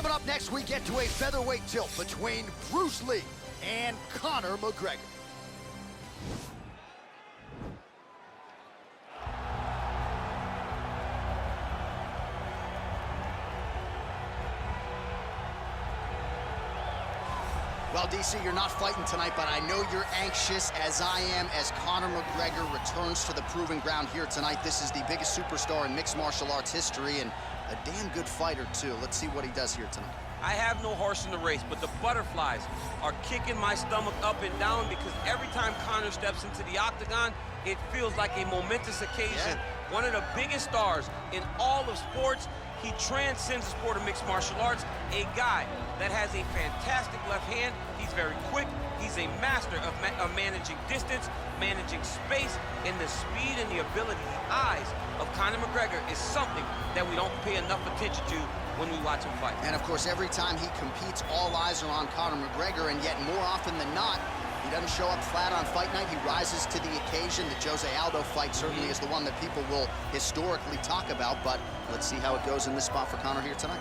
Coming up next, we get to a featherweight tilt between Bruce Lee and Conor McGregor. Well, DC, you're not fighting tonight, but I know you're anxious, as I am, as Conor McGregor returns to the proving ground here tonight. This is the biggest superstar in mixed martial arts history, and a damn good fighter, too. Let's see what he does here tonight. I have no horse in the race, but the butterflies are kicking my stomach up and down because every time Conor steps into the octagon, it feels like a momentous occasion. Yeah. One of the biggest stars in all of sports. He transcends the sport of mixed martial arts. A guy that has a fantastic left hand. He's very quick. He's a master of managing distance, managing space, and the speed and the ability, the eyes of Conor McGregor is something that we don't pay enough attention to when we watch him fight. And of course, every time he competes, all eyes are on Conor McGregor, and yet more often than not, he doesn't show up flat on fight night. He rises to the occasion. The Jose Aldo fight certainly is the one that people will historically talk about, but let's see how it goes in this spot for Conor here tonight.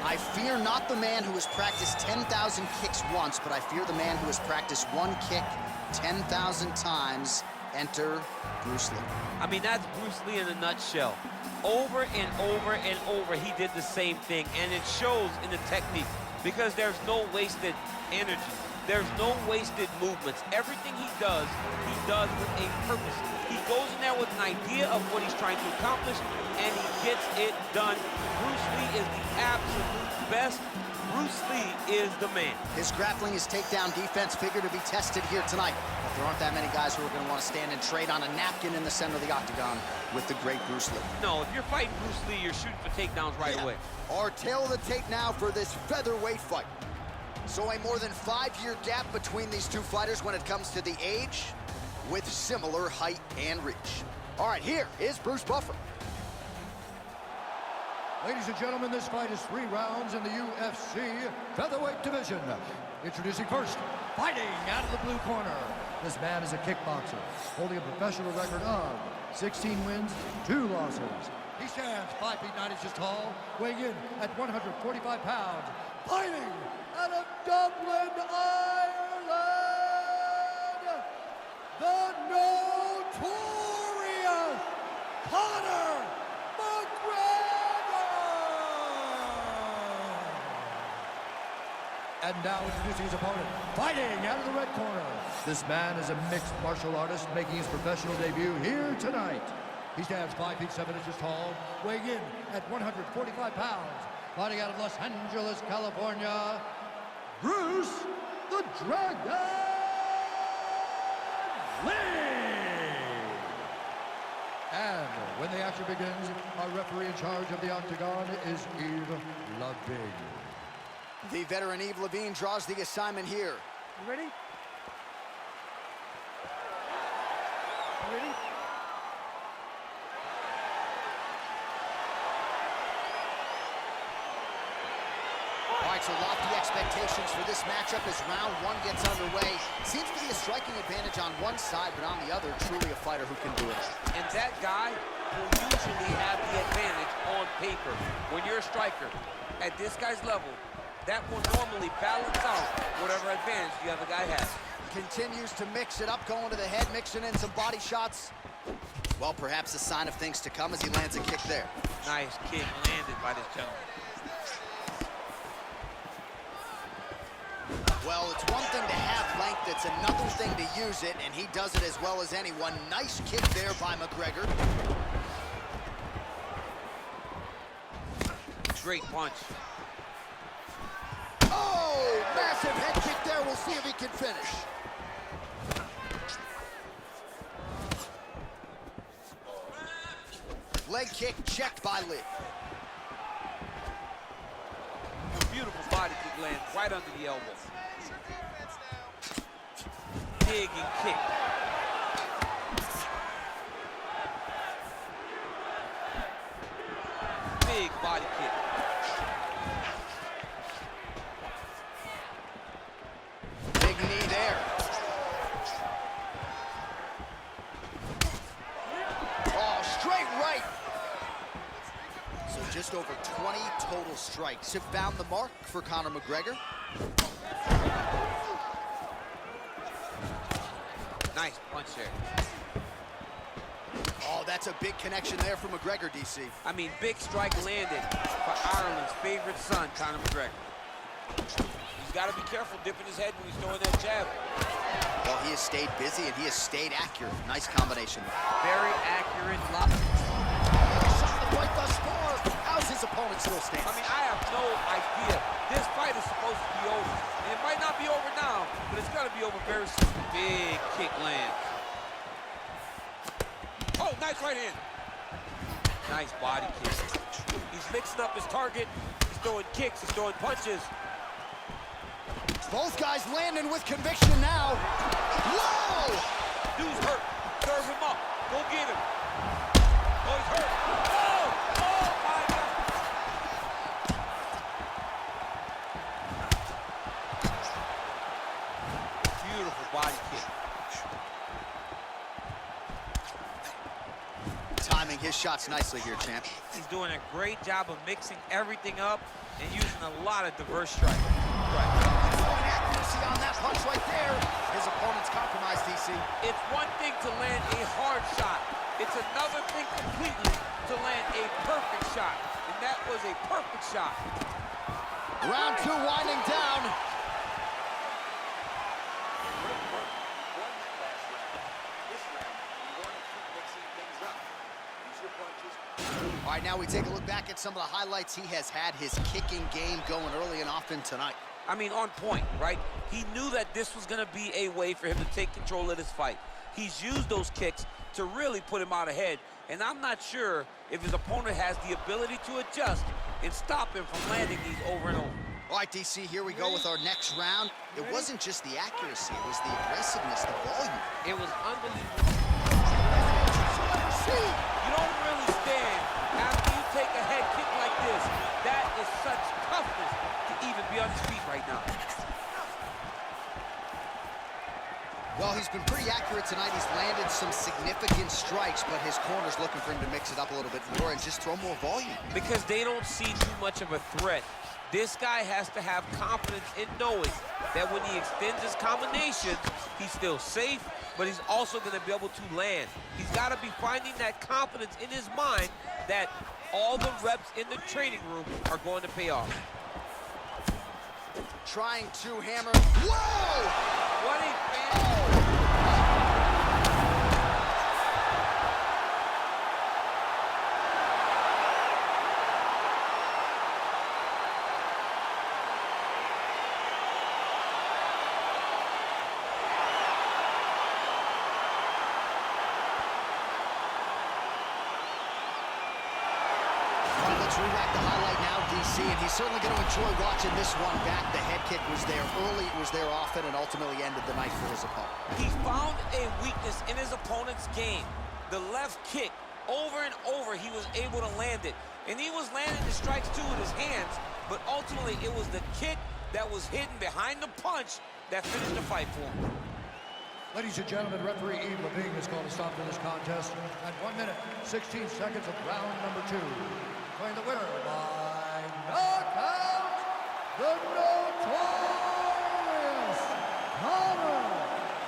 I fear not the man who has practiced 10,000 kicks once, but I fear the man who has practiced one kick 10,000 times. Enter Bruce Lee. I mean, that's Bruce Lee in a nutshell. Over and over and over, he did the same thing, and it shows in the technique because there's no wasted energy. There's no wasted movements. Everything he does with a purpose. He goes in there with an idea of what he's trying to accomplish, and he gets it done. Bruce Lee is the absolute best. Bruce Lee is the man. His grappling, his takedown defense figure to be tested here tonight. But there aren't that many guys who are going to want to stand and trade on a napkin in the center of the octagon with the great Bruce Lee. No, if you're fighting Bruce Lee, you're shooting for takedowns right away. Our tail of the tape now for this featherweight fight. So a more than 5-year gap between these two fighters when it comes to the age, with similar height and reach. All right, here is Bruce Buffer. Ladies and gentlemen, this fight is 3 rounds in the UFC featherweight division. Introducing first, fighting out of the blue corner. This man is a kickboxer, holding a professional record of 16 wins, 2 losses. He stands 5 feet 9 inches tall, weighing in at 145 pounds. Fighting out of Dublin, Ireland, the notorious Conor McGregor! And now introducing his opponent, fighting out of the red corner. This man is a mixed martial artist making his professional debut here tonight. He stands 5 feet 7 inches tall, weighing in at 145 pounds. Fighting out of Los Angeles, California, Bruce the Dragon Lee! And when the action begins, our referee in charge of the octagon is Yves Lavigne. The veteran Yves Lavigne draws the assignment here. You ready? You ready? All right, so lofty expectations for this matchup as round 1 gets underway. Seems to be a striking advantage on one side, but on the other, truly a fighter who can do it. And that guy will usually have the advantage on paper. When you're a striker, at this guy's level, that will normally balance out whatever advantage the other guy has. Continues to mix it up, going to the head, mixing in some body shots. Well, perhaps a sign of things to come as he lands a kick there. Nice kick landed by this gentleman. Well, it's one thing to have length, it's another thing to use it, and he does it as well as anyone. Nice kick there by McGregor. Great punch. Oh, massive head kick there. We'll see if he can finish. Leg kick checked by Lee. Beautiful body kick lands right under the elbow. Dig and kick. Big body kick. Big knee there. just over 20 total strikes have found the mark for Conor McGregor. Nice punch there. Oh, that's a big connection there for McGregor, DC. I mean, big strike landed for Ireland's favorite son, Conor McGregor. He's got to be careful dipping his head when he's throwing that jab. Well, he has stayed busy and he has stayed accurate. Nice combination. Very accurate. Shot the right thus far. How's his opponent still stand? I mean, I have no idea. This fight is supposed to be over. And it might not be over now, but it's going to be over very soon. Big kick lands. Oh, nice right hand. Nice body kick. He's mixing up his target. He's throwing kicks. He's throwing punches. Both guys landing with conviction now. Whoa! Dude's hurt. Serve him up. Go get him. Oh, he's hurt. Oh! Oh, my God. Beautiful body kick. Timing his shots nicely here, champ. He's doing a great job of mixing everything up and using a lot of diverse strikes. Accuracy on that punch right there. His opponent's compromised, DC. It's one thing to land a hard shot. It's another thing completely to land a perfect shot. And that was a perfect shot. Round two winding down. All right, now we take a look back at some of the highlights. He has had his kicking game going early and often tonight. I mean, on point, right? He knew that this was going to be a way for him to take control of this fight. He's used those kicks to really put him out ahead, and I'm not sure if his opponent has the ability to adjust and stop him from landing these over and over. All right, DC, here we go with our next round. It wasn't just the accuracy, it was the aggressiveness, the volume. It was unbelievable. You don't really stand after you take a head kick like this. That is such toughness to even be on his feet right now. Well, he's been pretty accurate tonight. He's landed some significant strikes, but his corner's looking for him to mix it up a little bit more and just throw more volume. Because they don't see too much of a threat. This guy has to have confidence in knowing that when he extends his combinations, he's still safe, but he's also going to be able to land. He's got to be finding that confidence in his mind that all the reps in the training room are going to pay off. Trying to hammer. Whoa! What a fan. Let's rewrap the highlight now, DC, and he's certainly going to enjoy watching this one back. The head kick was there early, it was there often, and ultimately ended the night for his opponent. He found a weakness in his opponent's game. The left kick, over and over, he was able to land it. And he was landing the strikes, too, with his hands, but ultimately it was the kick that was hidden behind the punch that finished the fight for him. Ladies and gentlemen, referee Yves Levine has called a stop to this contest at 1 minute, 16 seconds of round number 2. Declaring the winner by knockout, the notorious Conor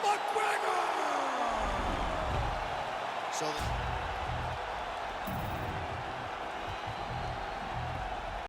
McGregor! So